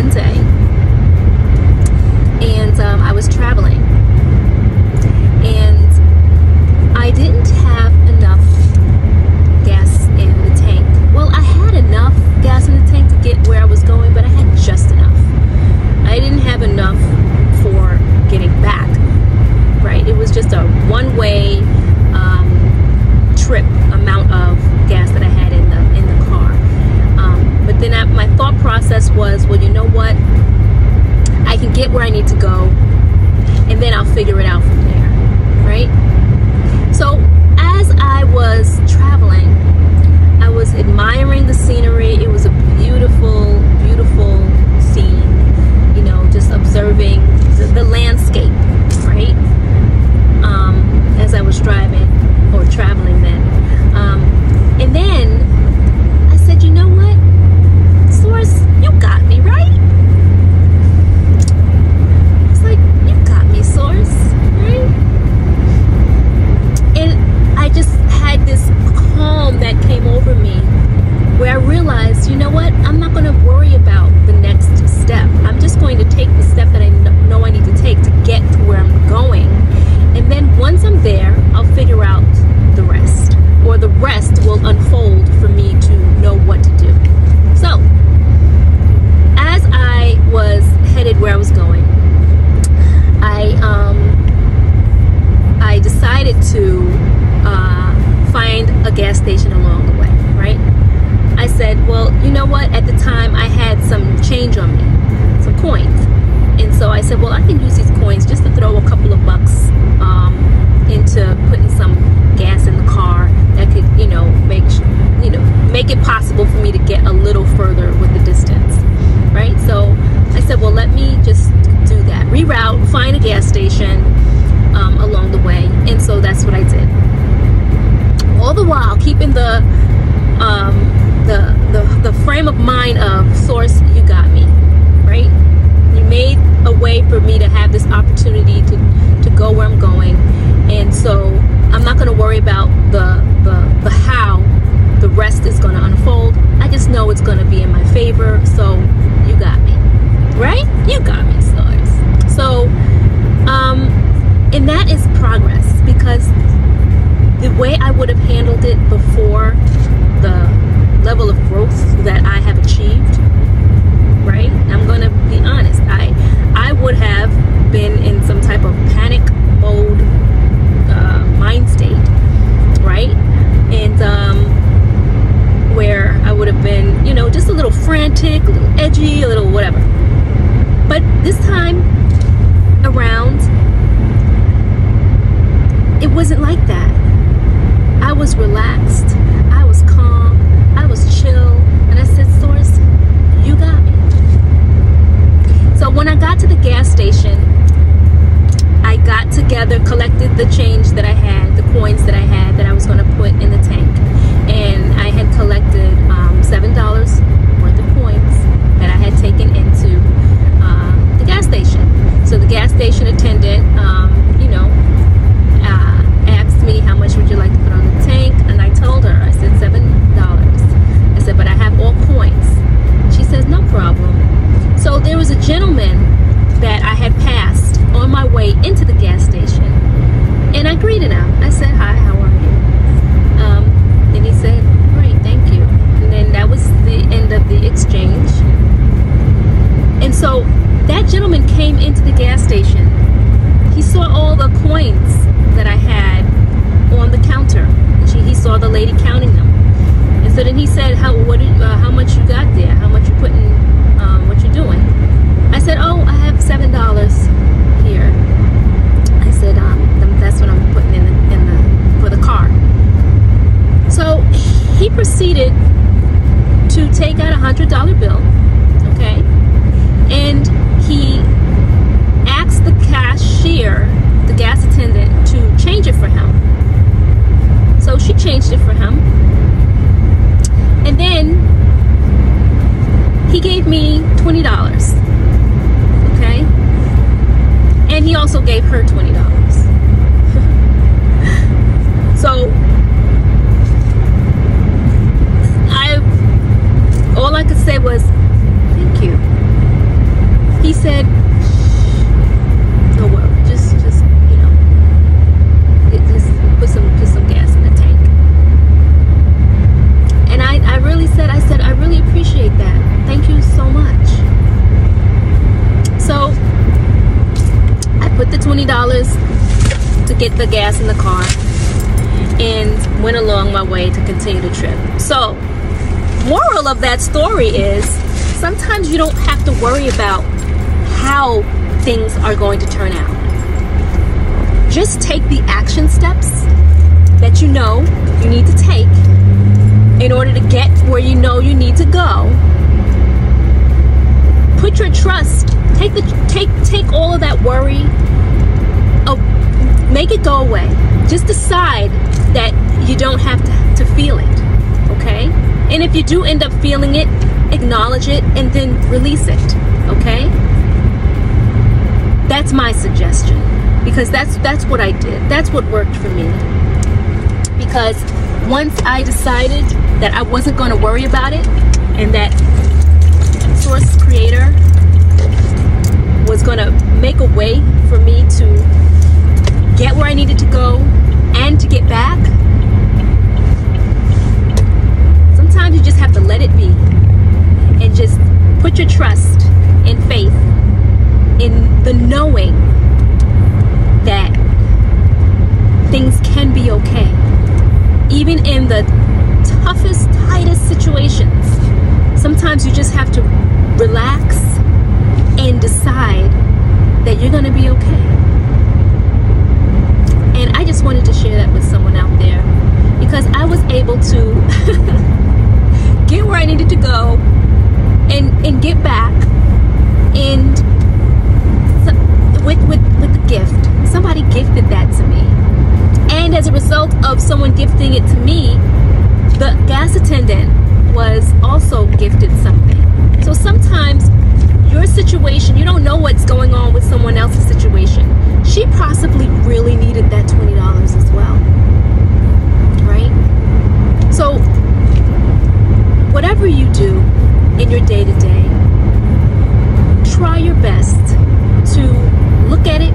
one day, and I was traveling, and I didn't have enough gas in the tank. Well, I had enough gas in the tank to get where I was going, but I had just enough. I didn't have enough for getting back, right? It was just a one-way trip amount of gas that I had in the car. But then my thought process was, well, you know what? I can get where I need to go, and then I'll figure it out from there, right? So as I was traveling, I was admiring the scenery. It was a beautiful, beautiful scene, you know, just observing the landscape, right? As I was driving or traveling then. And then I said, you know what? Source, you got me, right? It's like, you got me, Source, right? And I just had this calm that came over me where I realized, you know what? I'm not going to worry about the next step. I'm just going to take the step that I know I need to take to get to where I'm going. And then once I'm there, I'll figure out the rest. Or the rest will unfold for me to know what to do. So, as I was headed where I was going, I decided to find a gas station along the way, right? I said, well, you know what? At the time, I had some change on me, some coins. And so I said, well, I can use these coins just to throw a couple of bucks into putting some gas in the car that could, you know, make it possible for me to get a little further with the distance, right? So I said, well, let me just do that. Reroute, find a gas station along the way. And so that's what I did. All the while keeping the frame of mind of, Source, you got me, right? You made a way for me to have this opportunity to go where I'm going. And so I'm not going to worry about the how the rest is going to unfold. I just know it's going to be in my favor. So you got me, right? You got me, Source. So, and that is progress, because the way I would have handled it before, the level of growth that I have achieved, right? I'm going to be honest. I would have been in some type of panic mode mind state, right? And where I would have been, you know, just a little frantic, a little edgy, a little whatever. But this time around, it wasn't like that. I was relaxed, I was calm, I was chill, and I said, Source, you got me. So when I got to the gas station, I got together, collected the change that I had, the coins that I had that I was going to put in the tank. And I had collected $7 worth of coins that I had taken into the gas station. So the gas station attendant, asked me, how much would you like to put on the tank? And I told her, I said $7. I said, but I have all coins. She says, no problem. So there was a gentleman that I had passed on my way into the gas station, and I greeted him. I said, hi, how are you? And he said, great, thank you. And then that was the end of the exchange. And so that gentleman came into the gas station. He saw all the coins that I had on the counter. He saw the lady counting them. And so then he said, how much you got there? How much you putting, what you doing? I said, oh, I have $7 here. I said, that's what I'm putting for the car. So he proceeded to take out $100 bill, okay? And he asked the cashier, the gas attendant, to change it for him. So she changed it for him. And then he gave me $20, okay? And he also gave her $20. So all I could say was, thank you. hit the gas in the car and went along my way to continue the trip. So, moral of that story is sometimes you don't have to worry about how things are going to turn out. Just take the action steps that you know you need to take in order to get where you know you need to go. Put your trust, take all of that worry, make it go away. Just decide that you don't have to feel it, okay? And if you do end up feeling it, acknowledge it and then release it, okay? That's my suggestion, because that's what I did. That's what worked for me. Because once I decided that I wasn't going to worry about it, and that Source Creator was going to make a way for me to get where I needed to go and to get back, sometimes you just have to let it be and just put your trust and faith in the knowing that things can be okay. Even in the toughest, tightest situations, sometimes you just have to relax and decide that you're going to be okay. And I just wanted to share that with someone out there, because I was able to get where I needed to go and get back, and with the gift. Somebody gifted that to me. And as a result of someone gifting it to me, the gas attendant was also gifted something. So sometimes your situation, you don't know what's going on with someone else's situation. She possibly really needed that $20 as well, right? So whatever you do in your day-to-day, try your best to look at it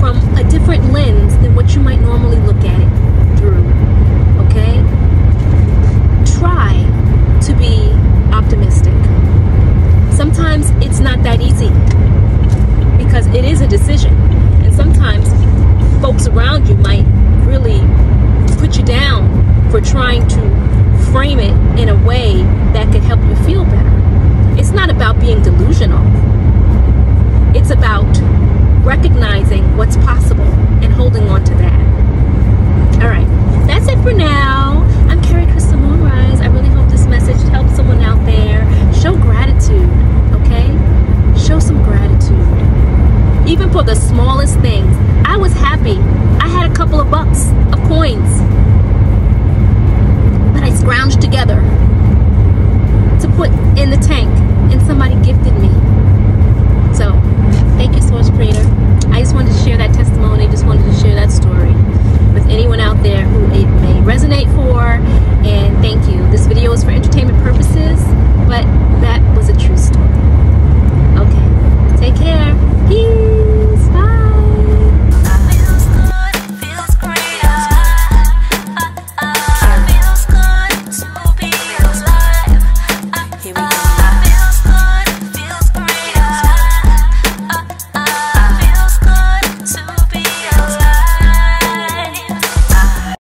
from a different lens than what you might normally look at it through, okay? Try to be optimistic. Sometimes it's not that easy, because it is a decision, and sometimes folks around you might really put you down for trying to frame it in a way that could help you feel better. It's not about being delusional. It's about recognizing what's possible and holding on to that. All right, that's it for now. I'm Kerie Crystal Moonrise. I really hope this message helps someone out there. Show gratitude, okay? Show some gratitude. Even for the smallest things. I was happy. I had a couple of bucks of coins that I scrounged together to put in the tank